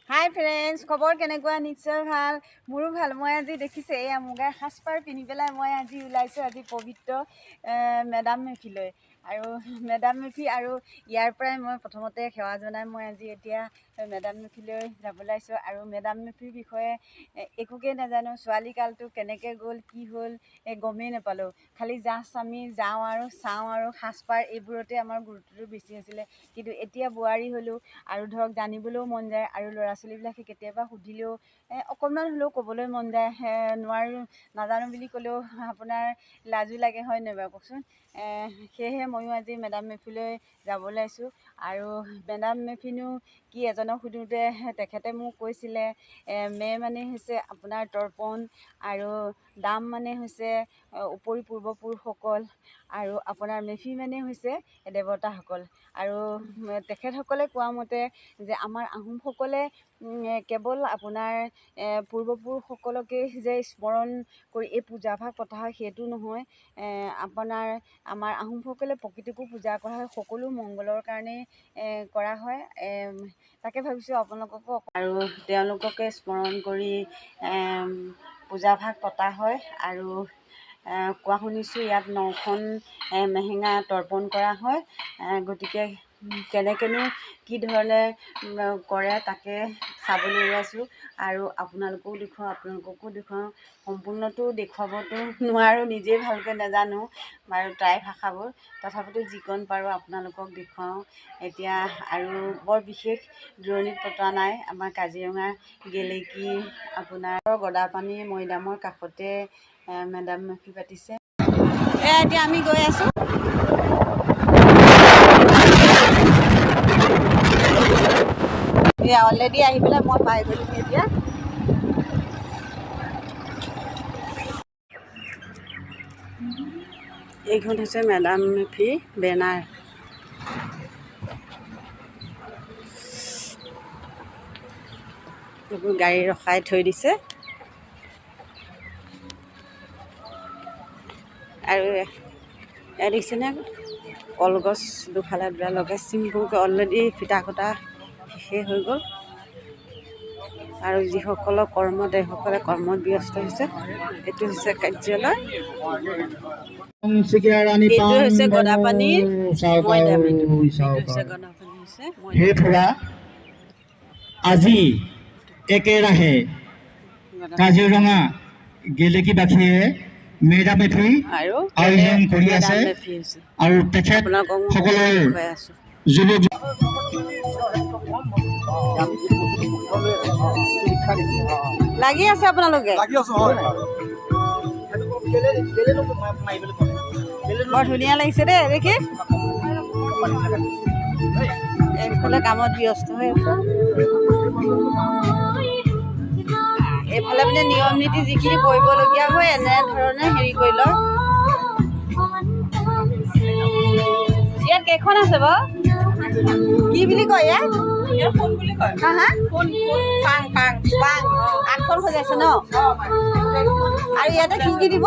হাই friends, খবৰ কেনেকুৱা? নিশ্চয় ভাল। মোৰো ভাল। মই আজি দেখিছে এয়া মুগাৰ সাজপাৰ পিন্ধি পেলাই মই আজি ওলাইছোঁ আজি পবিত্ৰ মেডাম মেফিলৈ। আৰু মেডাম মেফি আৰু ইয়াৰ পৰাই মই প্ৰথমতে সেৱা জনাই মই আজি এতিয়া মেডাম মেফিলৈ যাব ওলাইছোঁ। আৰু মেডাম মেফিৰ বিষয়ে একোকে নাজানো। ছোৱালীকালটো কেনেকৈ গ'ল, কি হ'ল গমেই নাপালোঁ। খালি জাষ্ট আমি যাওঁ আৰু চাওঁ আৰু সাজপাৰ এইবোৰতে আমাৰ গুৰুত্বটো বেছি আছিলে। কিন্তু এতিয়া বোৱাৰী হ'লোঁ আৰু ধৰক জানিবলৈও মন যায়। আৰু ল'ৰা ছোৱালীবিলাকে কেতিয়াবা সুধিলেও অকণমান হ'লেও ক'বলৈ মন যায়। নোৱাৰোঁ, নাজানো বুলি ক'লেও আপোনাৰ লাজো লাগে, হয় নহয় বাৰু কওকচোন? সেয়েহে ময়ো আজি মেডাম মেফিলৈ যাব ওলাইছোঁ। আৰু মেডাম মেফিনো কি এজনক সোধোঁতে তেখেতে মোক কৈছিলে মে মানে হৈছে আপোনাৰ তৰ্পণ, আৰু দাম মানে হৈছে উপৰি পূৰ্বপুৰুষসকল, আৰু আপোনাৰ মেফি মানে হৈছে দেৱতাসকল। আৰু তেখেতসকলে কোৱা মতে যে আমাৰ আহোমসকলে কেৱল আপোনাৰ পূৰ্বপুৰুষসকলকেই যে স্মৰণ কৰি এই পূজাভাগ পতা হয় সেইটো নহয়। আমাৰ আহোমসকলে প্ৰকৃতিকো পূজা কৰা হয়, সকলো মংগলৰ কাৰণেই কৰা হয়। তাকে ভাবিছোঁ আপোনালোককো আৰু তেওঁলোককে স্মৰণ কৰি পূজাভাগ পতা হয়। আৰু কোৱা শুনিছোঁ ইয়াত 9খন মেহেঙা তৰ্পণ কৰা হয়। গতিকে কেনেকৈনো কি ধৰণে কৰে তাকে চাবলৈ ওলাইছোঁ। আৰু আপোনালোককো দেখুৱাওঁ। সম্পূৰ্ণটো দেখুৱাবতো নোৱাৰোঁ, নিজেই ভালকৈ নাজানো বাৰু টাই ভাষাবোৰ, তথাপিতো যিকণ পাৰোঁ আপোনালোকক দেখুৱাওঁ এতিয়া। আৰু বৰ বিশেষ দূৰণিত পতা নাই, আমাৰ কাজিৰঙা গেলেকী আপোনাৰ গদাপানী মৈদামৰ কাষতে মেডাম মেফি পাতিছে। এতিয়া আমি গৈ আছোঁ। এয়া অলৰেডি আহি পেলাই মই পাই গ'লোঁ এতিয়া। এইখন হৈছে মেডাম মেফি বেনাৰ। এইবোৰ গাড়ী ৰখাই থৈ দিছে। আৰু এয়া দেখিছেনে কলগছ দুফালে দুটা লগাই চিম্পুলকৈ অলৰেডি ফিটা কটা শেষেই হৈ গ'ল। আৰু যিসকলৰ কৰ্ম তেওঁসকলে কৰ্মত ব্যস্ত হৈছে। এইটো হৈছে কাৰ্যালয়, এইটো হৈছে গদাপানীৰ মৈদাম। এইটো হৈছে গদাপানী হৈছে মৈদাম। আজি একেৰাহে কাজিৰঙা গেলেকীবাসীয়ে মেডাম মেফি আয়োজন কৰি আছে। আৰু তেখেতসকলৰ যুৱক লাগি আছে আপোনালোকে বৰ ধুনীয়া লাগিছে দেই দেখি। এইফালে কামত ব্যস্ত হৈ আছে। এইফালে মানে নিয়ম নীতি যিখিনি কৰিবলগীয়া হয় এনেধৰণে হেৰি কৰি লয়। ইয়াত কেইখন আছে বাৰু? কি বুলি কয় ইয়াত? হা হা? পাং 8খন সজাইছে ন? আৰু ইয়াতে কি কি দিব?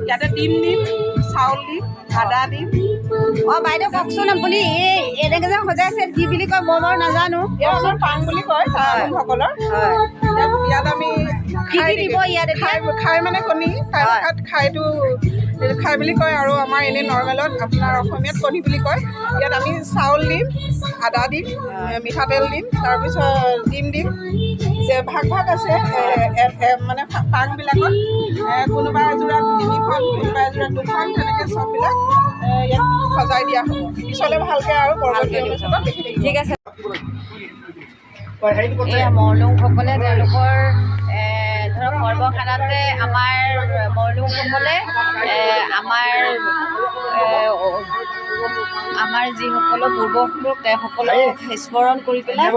ইয়াতে ডিম দিম, চাউল দিম, আদা দিম। বাইদেউ কওকচোন, আপুনি এনেকৈ যে সজাইছে কি বুলি কয়? মই বাৰু নাজানো। ইয়াত পাং বুলি কয় আহোমসকলৰ। ইয়াত আমি কি কি দিব ইয়াত? খাই মানে কণী, খাইটো খাই বুলি কয়। আৰু আমাৰ এনেই নৰ্মেলত আপোনাৰ অসমীয়াত কণী বুলি কয়। ইয়াত আমি চাউল দিম, আদা দিম, মিঠাতেল দিম, তাৰপিছত ডিম দিম। যে ভাগ আছে মানে পাংবিলাকত কোনোবা এযোৰাত 3খন, কোনোবা এযোৰাত 2খন, তেনেকৈ চববিলাক ইয়াত সজাই দিয়া হ'ব। পিছলৈ ভালকৈ আৰু পৰৱৰ্তী অনুষ্ঠানত দেখি থাকিব। ঠিক আছে। এয়া মৰলুংসকলে তেওঁলোকৰ ধৰক সৰ্বসাধাৰণতে আমাৰ মৰলুংসকলে আমাৰ যিসকলৰ পূৰ্বপুৰুষ তেওঁসকলক স্মৰণ কৰি পেলাই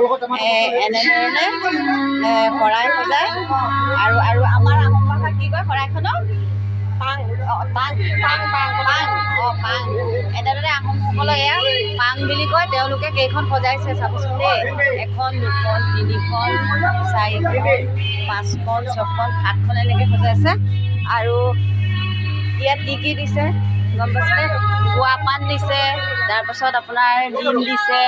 এনেধৰণে শৰাই সজায়। আৰু আমাৰ আহোম ভাষাত কি কয় শৰাইখনক? পাং। এনেদৰে আহোমসকলৰ এয়া পাং বুলি কয়। তেওঁলোকে কেইখন সজাইছে চাবচোন দেই। 1খন, 2খন, 3খন, 4খন, 5খন, 6খন, 7খন এনেকৈ সজাইছে। আৰু ইয়াত কি কি দিছে গম পাইছে গুৱা পাণ দিছে তাৰপাছত আপোনাৰ ডিম দিছে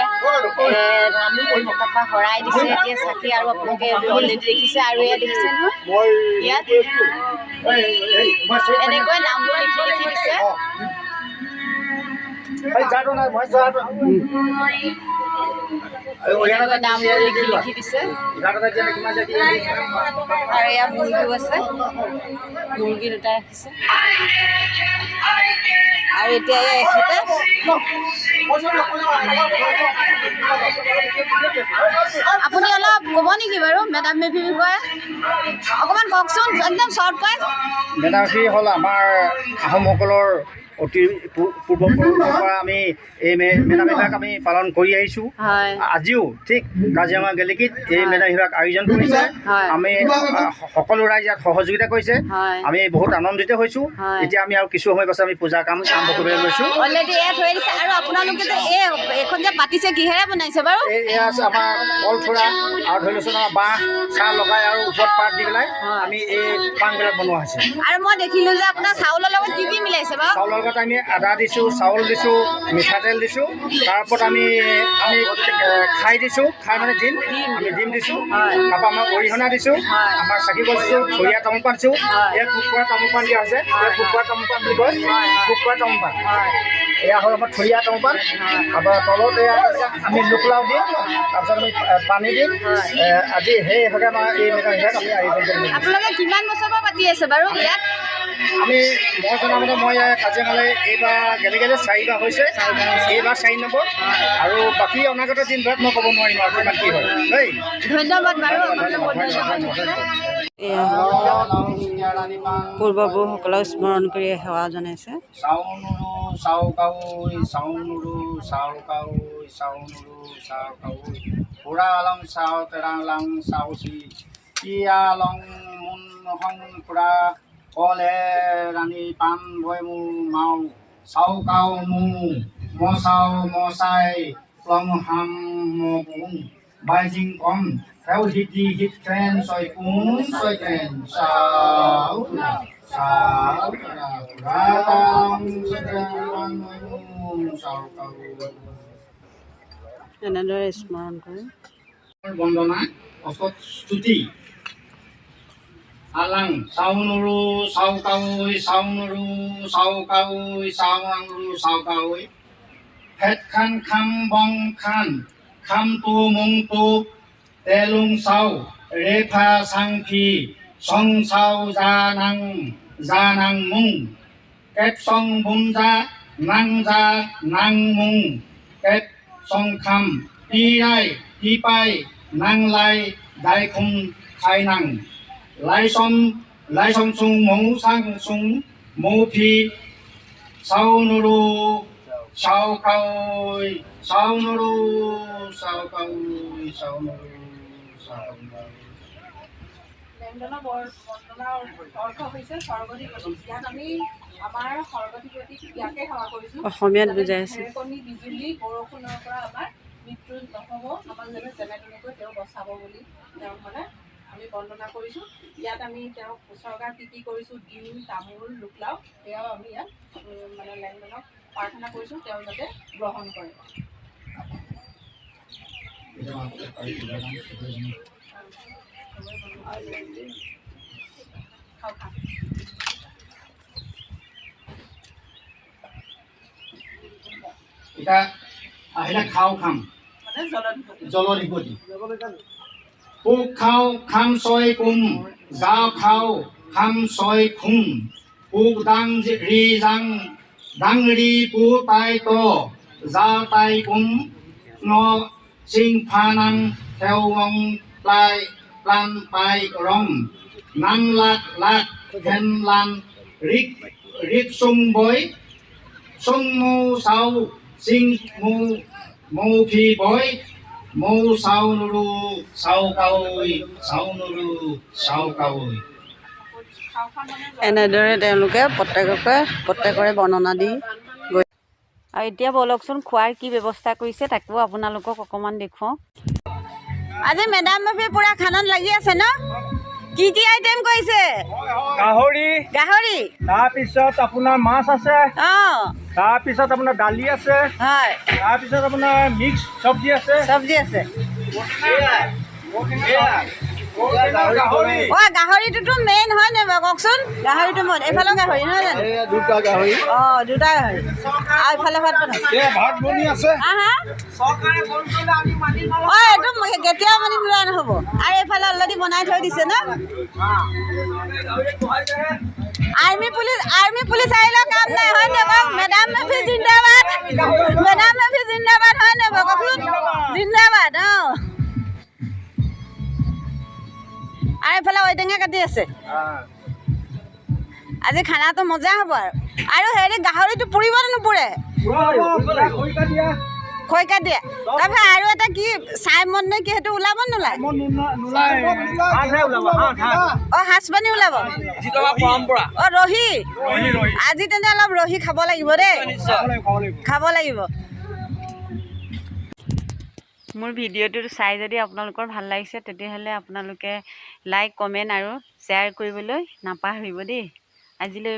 তাৰপৰা শৰাই দিছে এতিয়া চাকি আৰু আপোনালোকে অলৰেডি দেখিছে আৰু এয়া দেখিছে নহয় ইয়াত এনেকৈ নামবোৰ লিখি লিখি দিছে নামবোৰ লিখি লিখি দিছে আৰু এয়া মুৰ্গীও আছে মুৰ্গী দুটা ৰাখিছে আৰু এতিয়া এখেতে আপুনি অলপ ক'ব নেকি বাৰু মেডাম মেফিৰ বিষয়ে অকণমান কওকচোন একদম শ্বৰ্টকৈ মেডাম মেফি হ'ল আমাৰ আহোমসকলৰ অতি পূৰ্বপুৰুষৰ পৰা আমি এই মেডাম মেফিক আমি পালন কৰি আহিছোঁ আজিও ঠিক কাজিৰঙা গেলেকীত এই মেডাম মেফিক আয়োজন কৰিছে আমি সকলো ৰাইজ ইয়াত সহযোগিতা কৰিছে আমি বহুত আনন্দিত হৈছোঁ এতিয়া আমি আৰু কিছু সময় পাছত আমি পূজাৰ কাম আৰম্ভ কৰিবলৈ লৈছোঁ অলৰেডি এয়া থৈ দিছে আৰু আপোনালোকে যে এইখন যে পাতিছে কিহেৰে বনাইছে বাৰু এয়া আছে আমাৰ কল থোৰা আৰু ধৰি লৈছোঁ বাঁহ চাহ লগাই আৰু ওপৰত পাত দি পেলাই আমি এই পাণবিলাক বনোৱা হৈছে আৰু মই দেখিলোঁ যে আপোনাৰ চাউলৰ লগত কি মিলাইছে বাৰু চাউলৰ লগত আমি আদা দিছোঁ চাউল দিছোঁ মিঠাতেল দিছোঁ তাৰ ওপৰত আমি খাই দিছোঁ খাই মানে ডিম দিছোঁ তাৰপৰা আমাৰ অৰিহণা দিছোঁ আমাৰ চাকি গছিছোঁ খৰিয়া তামোল পাণ দিছোঁ ইয়াত কুকুৰা তামোল পাণ দিয়া হৈছে ইয়াত কুকুৰা তামোল পাণ বুলি কয় কুকুৰা তামোল পাণ এয়া হ'ল আমাৰ থৰিয়া তামোল পাণ তাৰপৰা তলত এয়া আমি লোকলাও দিম তাৰপিছত আমি পানী দিম আজি সেইভাগে আমাৰ এই মেডাম মেফিক আমি আয়োজন কৰিম আপোনালোকে কিমান বছৰৰ পৰা পাতি আছে বাৰু ইয়াত আমি মই জনামতে মই কাজিৰঙালৈ এইবাৰ গেলেকীলৈ 4বাৰ হৈছে এইবাৰ 4 নম্বৰ আৰু বাকী অনাগত দিনবোৰত মই ক'ব নোৱাৰিম আৰু কিমান কি হয় দেই ধন্যবাদ বাৰু পূৰ্বপুৰুষসকলক স্মৰণ কৰি সেৱা জনাইছে কলে ৰাণী পাণ ভয় মো মাও চাও কাও মো মচাও মচাই ক্লং হাম মপুং বাইজিং কম খেও হিটি হিট ট্ৰেন ছয় কোন ছয় ট্ৰেন চাও চাও এনেদৰে স্মৰণ কৰি বন্দনা অসৎ স্তুতি আলাং চাউনুৰু চাউকাউই চাউনুৰু চাউকাউই চাউনাংৰু চাউকাউই ফেট খান খাম বং খান খাম তু মুং তু তেলুং চাউ ৰেফা চাংফি চং চাউ জানাং মুং কেট চং বুমজা নাং মুং কেট চং খাম পিৰাই পিপাই নাংলাই দাইখুং খাইনাং Lai song sung mong sang sung mo phi sao nuru sao cao sao nuru sao cao sao nuru sao লেংডনৰ বন্দনাৰ অৰ্থ হৈছে স্বৰ্গধিপতি ইয়াত আমি আমাৰ স্বৰ্গধিপতিক ইয়াকে সেৱা কৰিছোঁ অসমীয়াত বুজাই আছে ঢেৰেকনি বিজুলী বৰষুণৰ পৰা আমাৰ মৃত্যু নহ'ব আমাক যেনেকৈ তেওঁ বচাব বুলি তেওঁ মানে আমি বন্দনা কৰিছোঁ ইয়াত আমি তেওঁক উৎসৰ্গা কি কৰিছোঁ ডিম তামোল লোকলাও সেয়াও আমি ইয়াত মানে লেংডনক প্ৰাৰ্থনা কৰিছোঁ তেওঁ যাতে গ্ৰহণ কৰে এটা আহিলে খাও খাম মানে জলধিপতি পুক খাও খাম ছয় কুম যাও খাও খাম ছয় খুম পুক দাং ৰি দাং ৰি পু তাই ত যাও তাই কুম ন চিং ফানাং theo ngong tai plan tai rong nang lak then lan rik sung boy sung mu sao sing mu phi boy mu sao nuru sao kaoi এনেদৰে তেওঁলোকে প্ৰত্যেকৰে বৰ্ণনা দি গৈ আৰু এতিয়া ব'লকচোন খোৱাৰ কি ব্যৱস্থা কৰিছে তাকো আপোনালোকক অকণমান দেখুৱাওঁ আজি মেডাম মেফি পূৰা খানাত লাগি আছে ন কি কি আইটেম কৰিছে? গাহৰি, গাহৰি। তাৰপিছত আপোনাৰ মাছ আছে, অঁ তাৰপিছত আপোনাৰ দালি আছে, হয় তাৰপিছত আপোনাৰ মিক্স চব্জি আছে। চব্জি আছে। গাহৰি অঁ গাহৰিটোতো মেইন হয় নে বাৰু কওকচোন? গাহৰিটো মেইন। এইফালেও গাহৰি নহয় জানো? দুটা গাহৰি, অঁ দুটা গাহৰি আৰু এইফালে ভাত বনাম। ভাত বনি আছে। হা হা অঁ এইটো কেতিয়াও মানে মিলোৱা নহ'ব। আৰু এইফালে অলৰেডি বনাই থৈ দিছে ন? আৰ্মি পুলিচ আহিলেও কাম নাই হয় নে বাৰু? মেডাম মেফি জিন্দাবাদ, মেডাম মেফি জিন্দাবাদ হয় নে বাৰু কওকচোন? জিন্দাবাদ। অঁ আৰু এইফালে ঔটেঙা কাটি আছে। আজি খানাটো মজা হ'ব আৰু হেৰি গাহৰিটো পুৰিব নে নুপুৰে? খৰিকা দিয়ে। তাৰপিছত আৰু এটা কি চাইমদ নে কি সেইটো ওলাব নোলায়? অঁ সাজপানী ওলাব। অঁ ৰহি। আজি তেনে অলপ ৰহি খাব লাগিব দেই, খাব লাগিব। মোৰ ভিডিঅ'টো চাই যদি আপোনালোকৰ ভাল লাগিছে তেতিয়াহ'লে আপোনালোকে লাইক কমেণ্ট আৰু শ্বেয়াৰ কৰিবলৈ নাপাহৰিব দেই। আজিলৈ